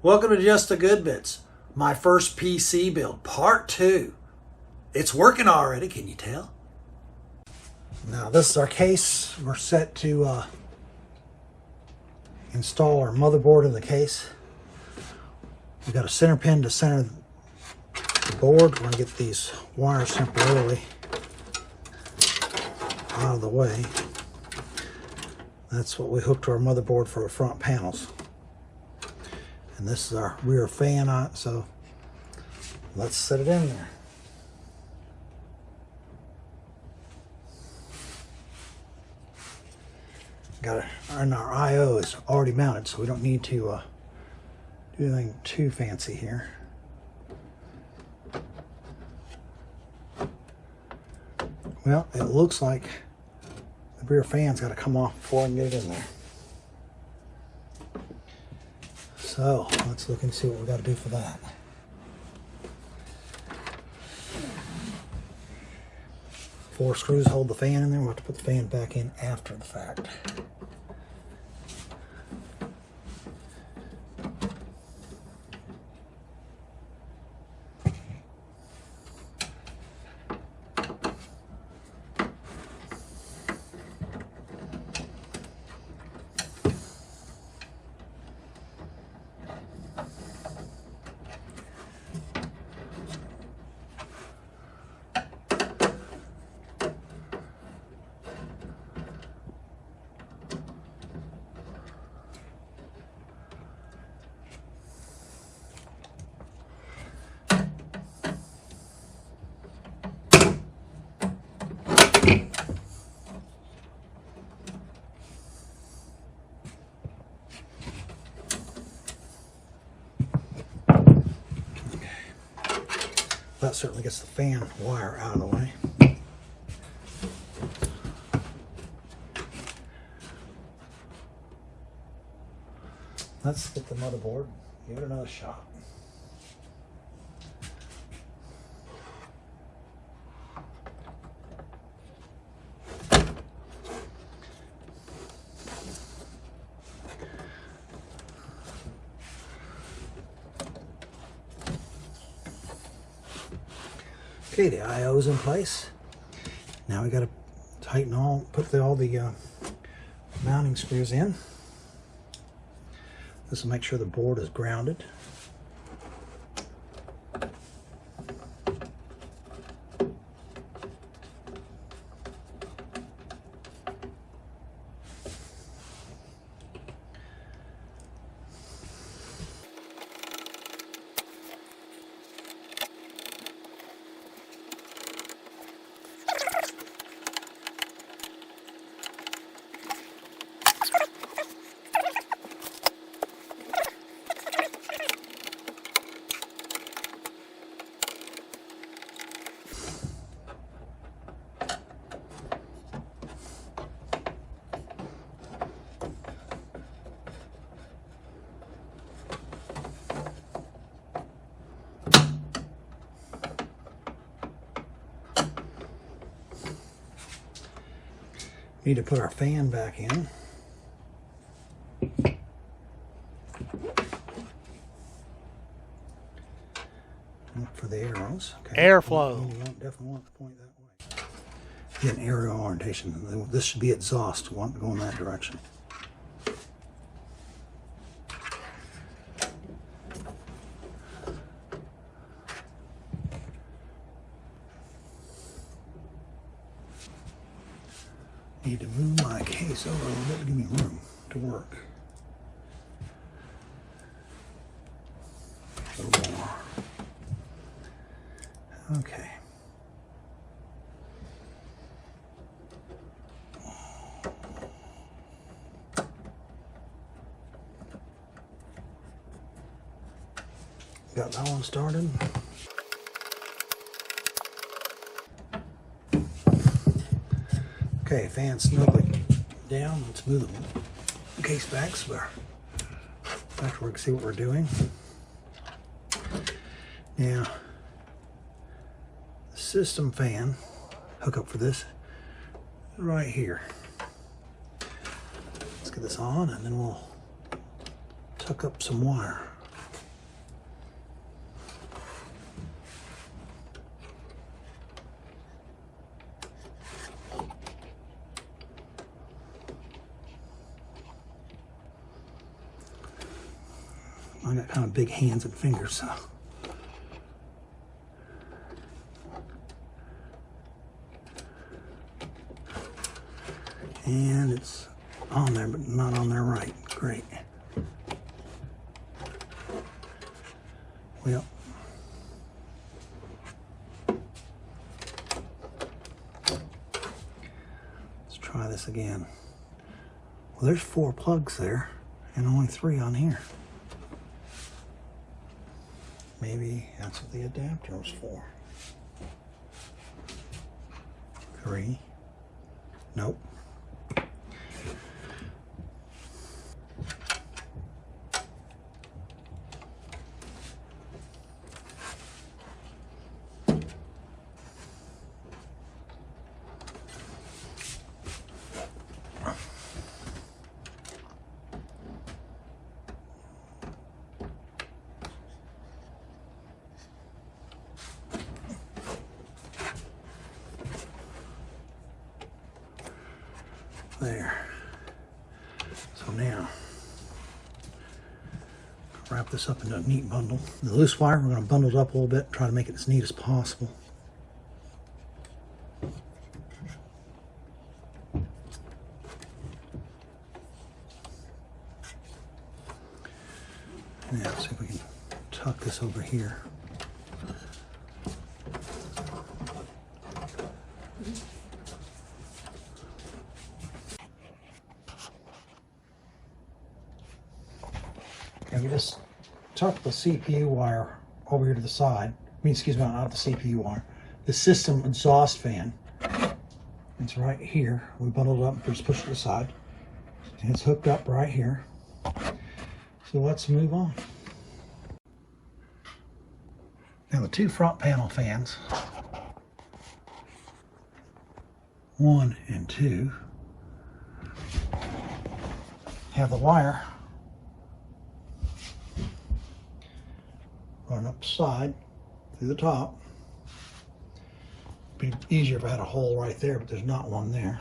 Welcome to Just the Good Bits, my first PC build, part 2. It's working already, can you tell? Now this is our case. We're set to install our motherboard in the case. We've got a center pin to center the board. We're going to get these wires temporarily out of the way. That's what we hooked to our motherboard for the front panels. And this is our rear fan on it, so let's set it in there. Got it, and our I/O is already mounted, so we don't need to do anything too fancy here. Well, it looks like the rear fan's got to come off before I can get it in there. So let's look and see what we got to do for that. Four screws hold the fan in there. We'll have to put the fan back in after the fact. That certainly gets the fan wire out of the way. Let's get the motherboard, give it another shot. Okay, the I/O's in place. Now we got to tighten put all the mounting screws in. This will make sure the board is grounded. Need to put our fan back in. Look for the arrows. Okay. Airflow. You definitely want to point that way. Get an aerial orientation. This should be exhaust. We want to go in that direction. Need to move my case over a little bit to give me room to work. A little more. Okay. Got that one started. Okay, fan snugly down. Let's move the case back so we can see what we're doing. Now, the system fan hookup for this is right here. Let's get this on and then we'll tuck up some wire. I got kind of big hands and fingers, so. And it's on there, but not on there right. Great. Well, let's try this again. Well, there's 4 plugs there and only 3 on here. Maybe that's what the adapter was for. 3. Nope. There. So now, wrap this up into a neat bundle. The loose wire, we're going to bundle it up a little bit, try to make it as neat as possible. Now, see if we can tuck this over here. And we just tuck the CPU wire over here to the side. Excuse me, not the CPU wire. The system exhaust fan. It's right here. We bundled it up and just push it to the side. And it's hooked up right here. So let's move on. Now the 2 front panel fans, 1 and 2, have the wire run up the side through the top. Be easier if I had a hole right there, but there's not one there.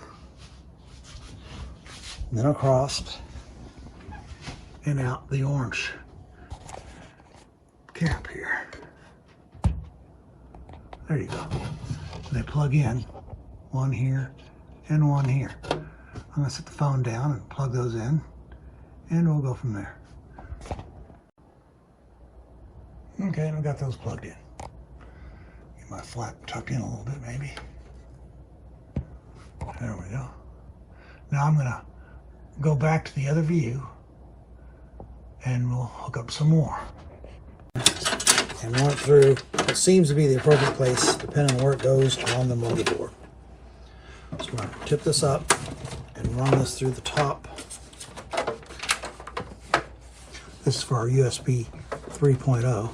And then across and out the orange cap here. There you go. They plug in, 1 here and 1 here. I'm gonna set the phone down and plug those in, and we'll go from there. Okay, and I've got those plugged in. Get my flap tucked in a little bit, maybe. There we go. Now I'm gonna go back to the other view and we'll hook up some more. And run it through what seems to be the appropriate place, depending on where it goes on the motherboard. So we're gonna tip this up and run this through the top. This is for our USB 3.0.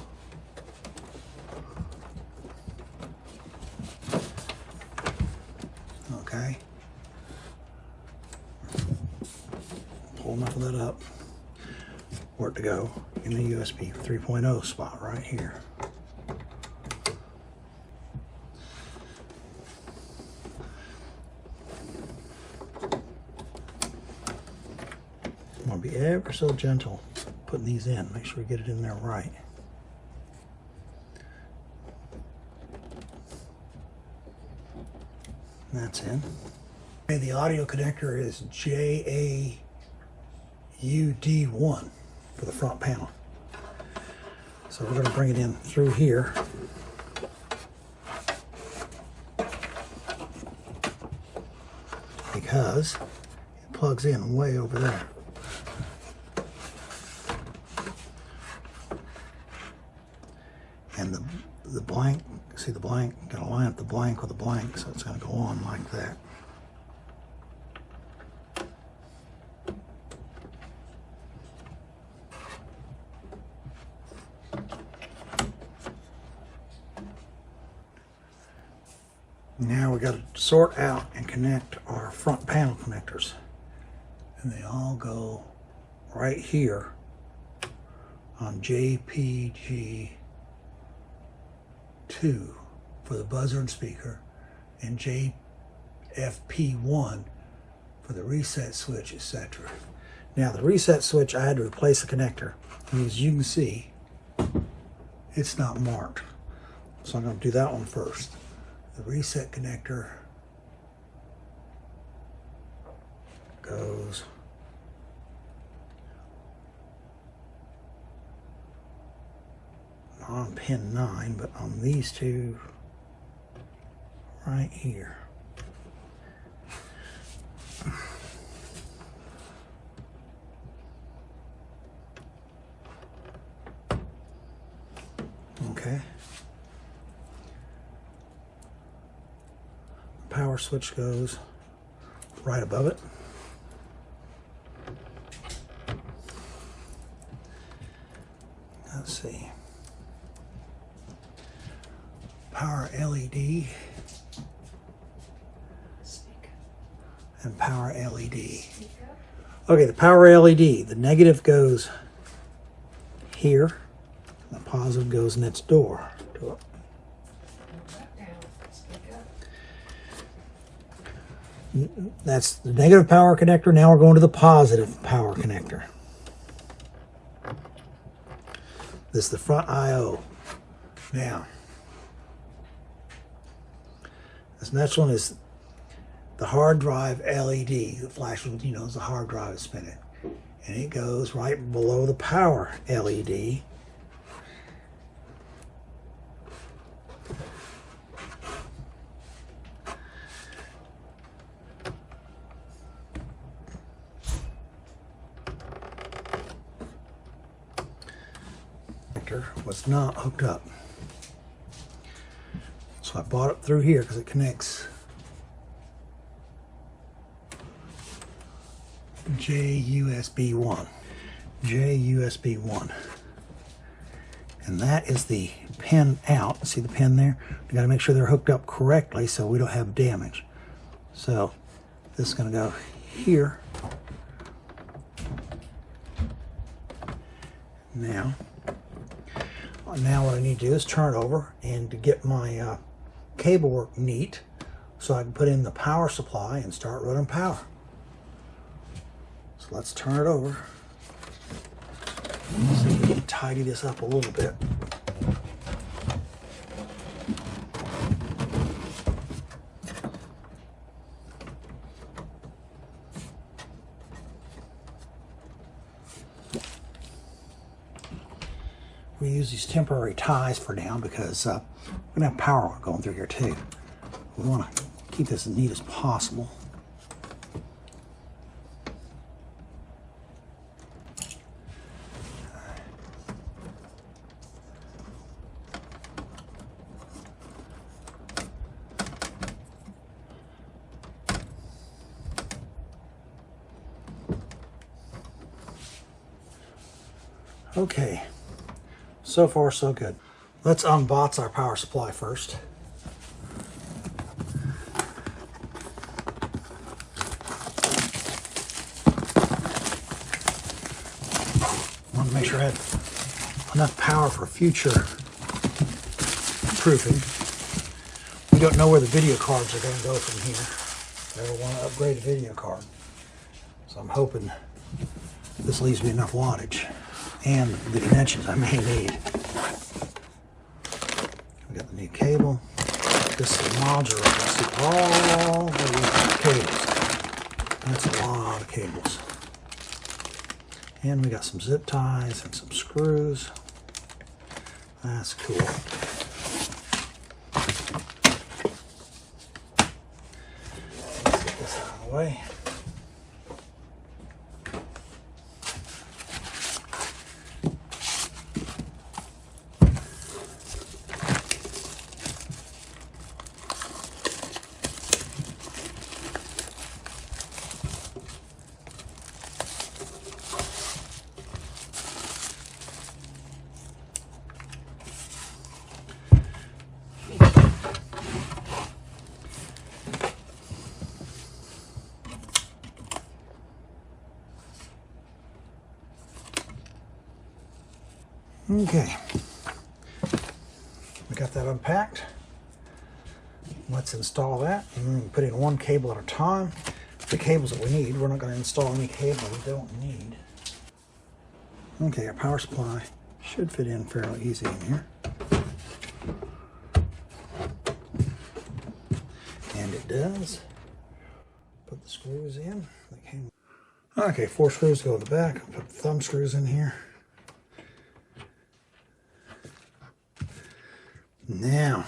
Okay. Pull enough of that up for it to go in the USB 3.0 spot right here. I'm going to be ever so gentle putting these in. Make sure we get it in there right. And that's in. Okay, the audio connector is JAUD1 for the front panel. So we're going to bring it in through here. Because it plugs in way over there. And the blank, see the blank, got to line up the blank with the blank, so it's going to go on like that. Now we got to sort out and connect our front panel connectors. And they all go right here on JPG2 for the buzzer and speaker, and JFP1 for the reset switch, etc. Now the reset switch, I had to replace the connector. And as you can see, it's not marked. So I'm going to do that one first. The reset connector goes on pin 9, but on these two right here. Okay. Power switch goes right above it. Let's see. Power LED and power LED. Okay, the power LED, the negative goes here, and the positive goes next door to it. That's the negative power connector. Now we're going to the positive power connector. This is the front I/O. Now, this next one is the hard drive LED. The flash, you know, as the hard drive is spinning. And it goes right below the power LED. Was not hooked up. So I bought it through here because it connects JUSB1. JUSB1. And that is the pin out. See the pin there? We got to make sure they're hooked up correctly so we don't have damage. So this is going to go here. Now what I need to do is turn it over and to get my cable work neat so I can put in the power supply and start running power. So let's turn it over. See if we can tidy this up a little bit. We use these temporary ties for now because we're going to have power going through here too. We want to keep this as neat as possible. Okay. So far, so good. Let's unbox our power supply first. I want to make sure I have enough power for future proofing. We don't know where the video cards are going to go from here. I want to upgrade a video card. So I'm hoping this leaves me enough wattage and the connections I may need. We got the new cable. This is the modular. See all the cables. That's a lot of cables. And we got some zip ties and some screws. That's cool. Let's get this out of the way. Okay, we got that unpacked. Let's install that and put in one cable at a time. the cables that we need. We're not going to install any cable we don't need. Okay, our power supply should fit in fairly easy in here. And it does. Put the screws in. Okay, 4 screws go in the back. I'll put the thumb screws in here. Now,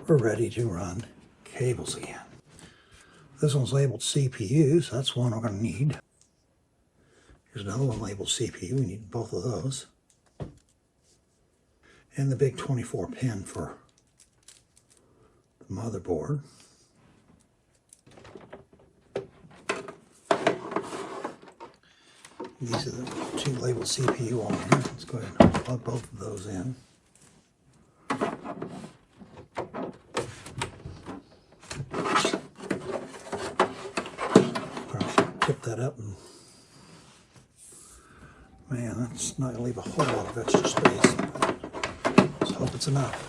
we're ready to run cables again. This one's labeled CPU, so that's one we're going to need. Here's another one labeled CPU. We need both of those. And the big 24 pin for the motherboard. These are the 2 labeled CPU on here. Let's go ahead and plug both of those in. Tip that up, and man, that's not going to leave a whole lot of extra space. Let's hope it's enough.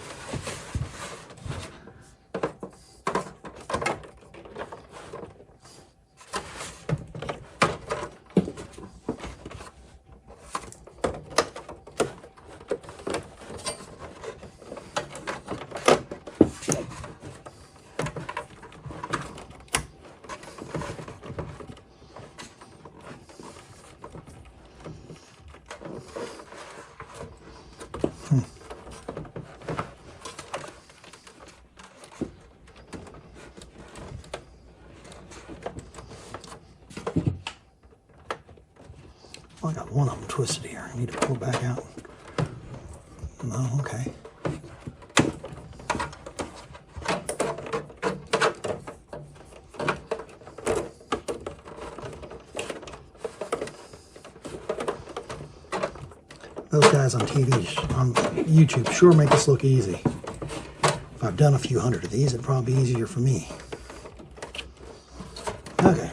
Well, I got one of them twisted here. I need to pull it back out. No, okay. Those guys on TV, on YouTube, sure make this look easy. If I've done a few hundred of these, it'd probably be easier for me. Okay.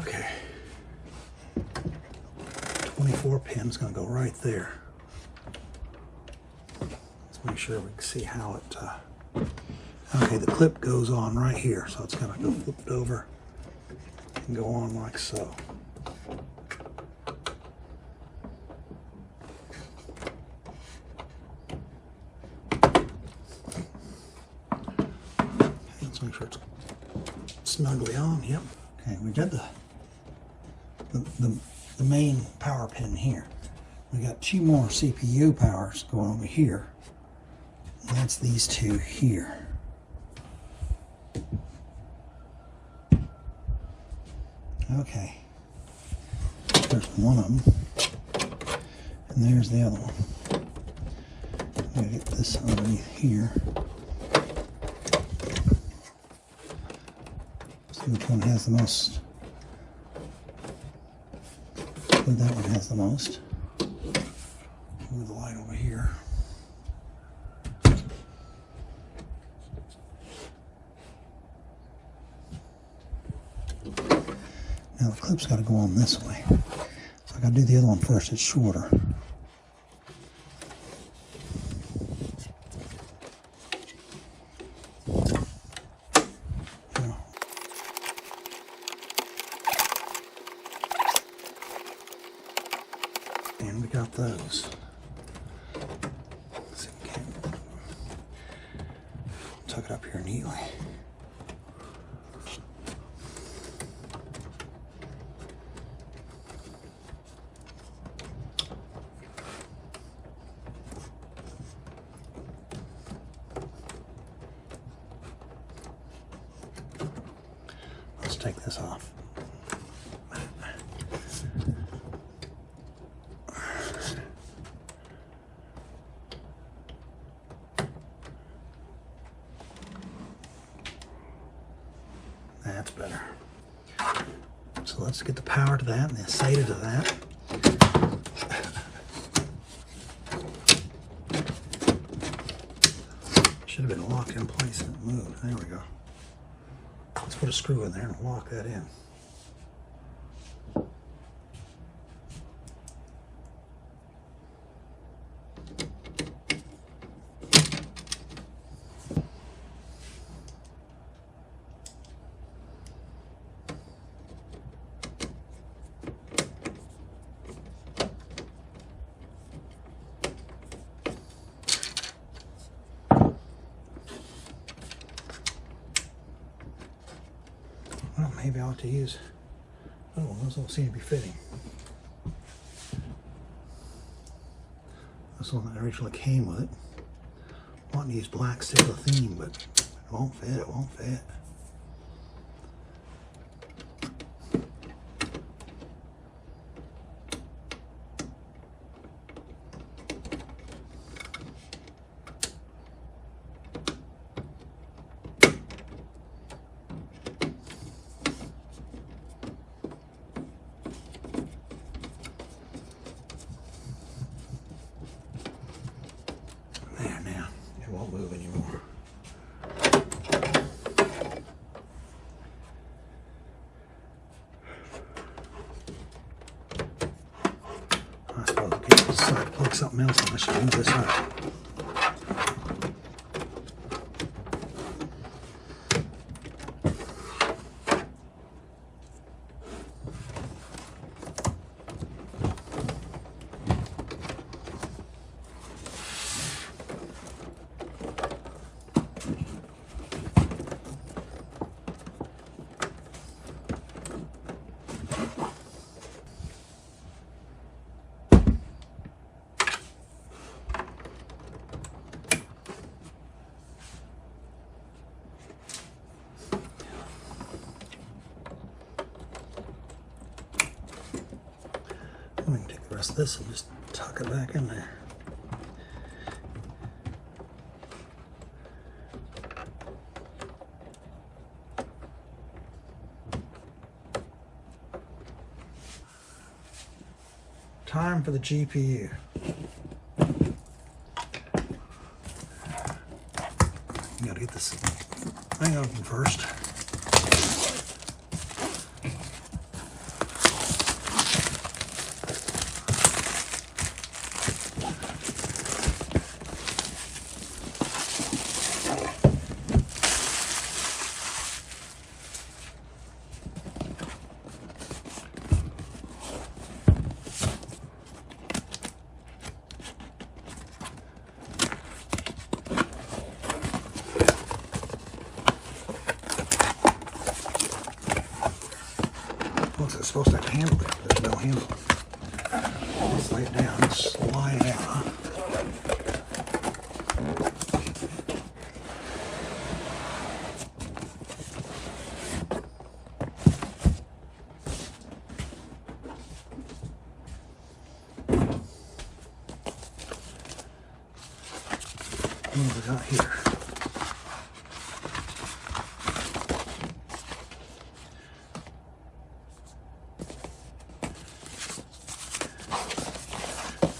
Okay, 24 pin is going to go right there. Let's make sure we can see how it, okay, the clip goes on right here, so it's going to go flipped over and go on like so. Let's make sure it's snugly on, yep. Okay, we got the main power pin here. We got 2 more CPU powers going over here. And that's these 2 here. Okay. There's one of them. And there's the other one. I'm gonna get this underneath here. See which one has the most. That one has the most. Move the light over here. Now the clip's got to go on this way. So I got to do the other one first. It's shorter. And we got those. Let's see if we can tuck it up here neatly. Let's take this off. So let's get the power to that and the SATA to that. Should have been locked in place and it moved. There we go. Let's put a screw in there and lock that in. Well, maybe I ought to use, oh, those don't seem to be fitting. This one that originally came with it. I want to use black steel theme, but it won't fit, it won't fit. There now, it won't move anymore. I suppose I'll get this side to plug something else on. I should move this up. We can take the rest of this and just tuck it back in there. Time for the GPU. You gotta get this thing open first. It's supposed to have a handle there, but there's no handle. Let's lay it down and slide it out. What have we got here?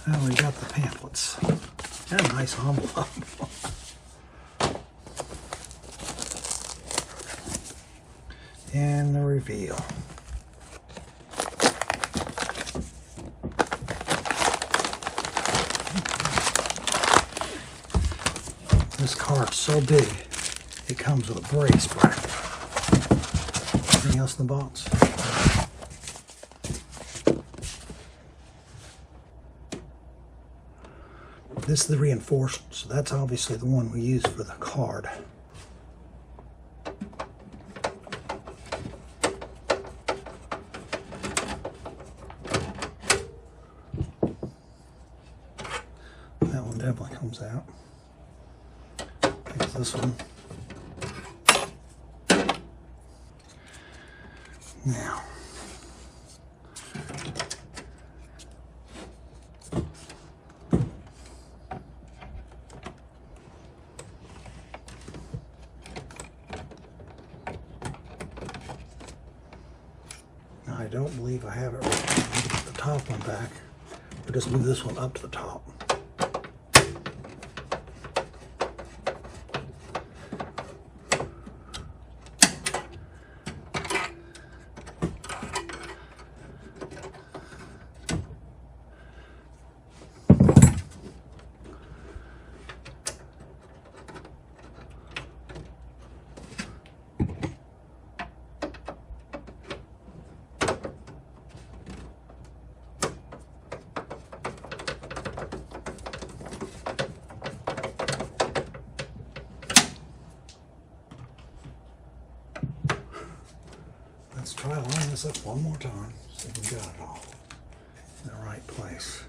Well, we got the pamphlets. They're a nice envelope. And the reveal. This card's so big, it comes with a brace bracket. Anything else in the box? This is the reinforced, so that's obviously the one we use for the card. That one definitely comes out. Here's this one. Now, I don't believe I have it right. Put the top one back. Or just move this one up to the top. Let's try lining this up one more time so we got it all in the right place.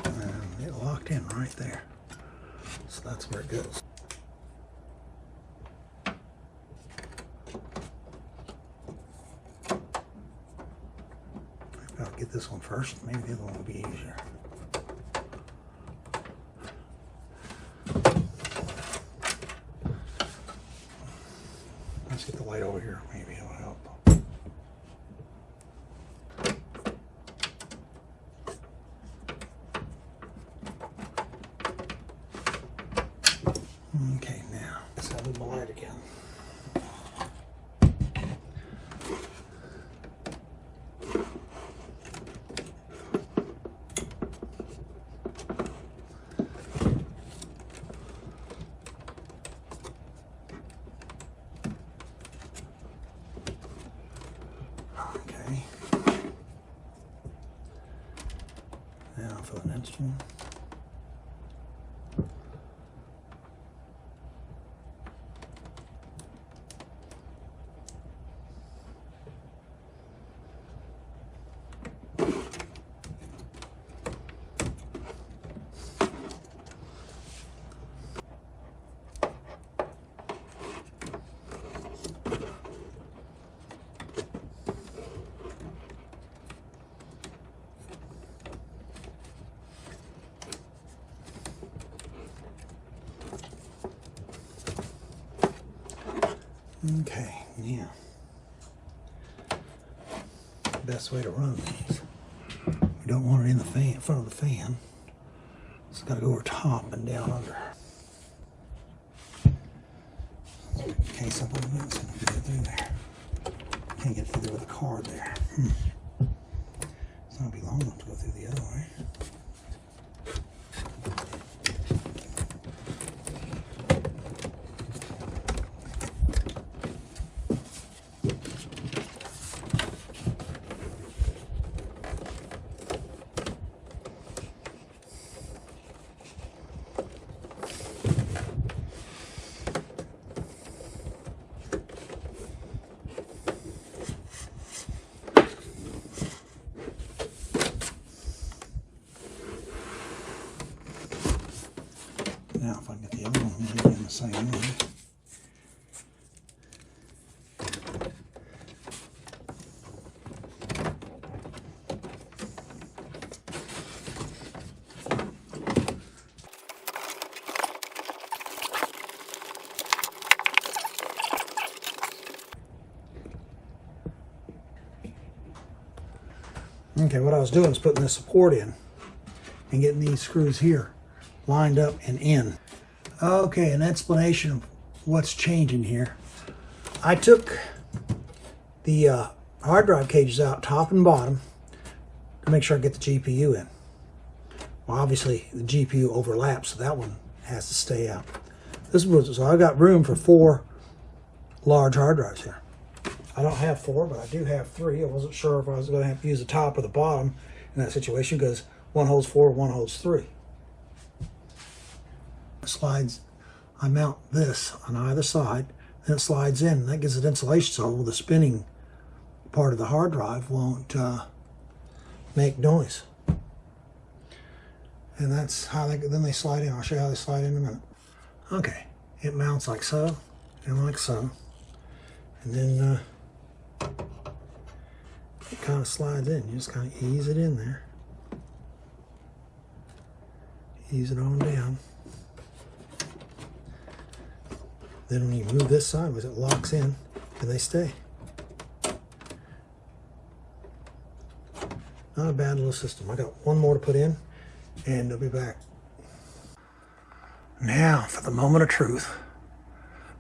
And it locked in right there. So that's where it goes. I'll get this one first. Maybe the other one will be easier. Let's get the light over here. Maybe it'll help. Okay, now let's have the light again. Okay. Now for the next one. Okay, now, best way to run these. We don't want it in the fan, in front of the fan. It's got to go over top and down under. In case of one minute, so we can get through there. Can't get through there with a cord there. It's not gonna be long enough to go through the other way. Now, if I can get the other one maybe in the same way. Okay, what I was doing is putting this support in and getting these screws here lined up and in. Okay, an explanation of what's changing here. I took the hard drive cages out top and bottom to make sure I get the GPU in. Well, obviously the GPU overlaps, so that one has to stay out. This was, so I got room for 4 large hard drives here. I don't have 4, but I do have 3. I wasn't sure if I was going to have to use the top or the bottom in that situation because one holds 4, one holds 3. Slides, I mount this on either side, then it slides in, and that gives it insulation so the spinning part of the hard drive won't make noise. And that's how then they slide in. I'll show you how they slide in a minute. Okay, it mounts like so and like so. And then it kind of slides in. You just kind of ease it in there. Ease it on down. Then when you move this sideways, it locks in and they stay. Not a bad little system. I got one more to put in and I'll be back. Now for the moment of truth.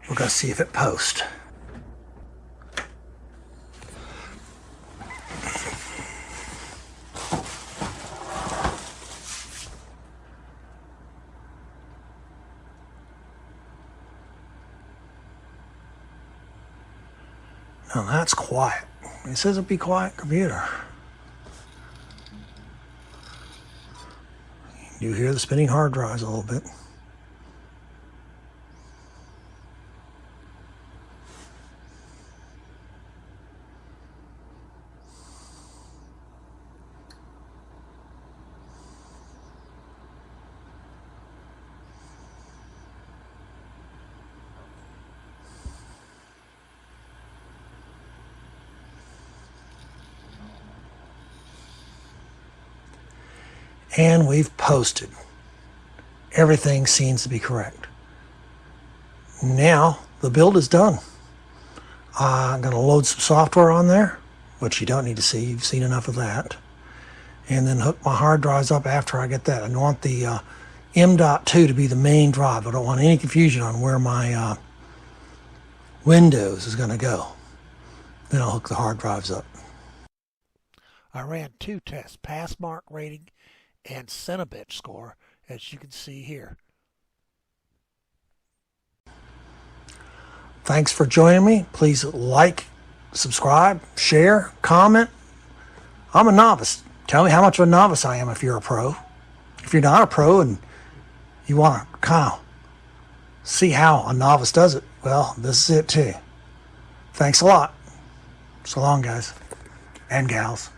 We're going to see if it posts. Now that's quiet. It says it'd be quiet computer. You hear the spinning hard drives a little bit. And we've posted. Everything seems to be correct. Now the build is done. I'm going to load some software on there, which you don't need to see. You've seen enough of that. And then hook my hard drives up after I get that. I want the M.2 to be the main drive. I don't want any confusion on where my Windows is going to go. Then I'll hook the hard drives up. I ran 2 tests, pass mark rating and Cinebench score, as you can see here. Thanks for joining me. Please like, subscribe, share, comment. I'm a novice. Tell me how much of a novice I am if you're a pro. If you're not a pro and you want to kind of see how a novice does it, well, this is it too. Thanks a lot. So long, guys and gals.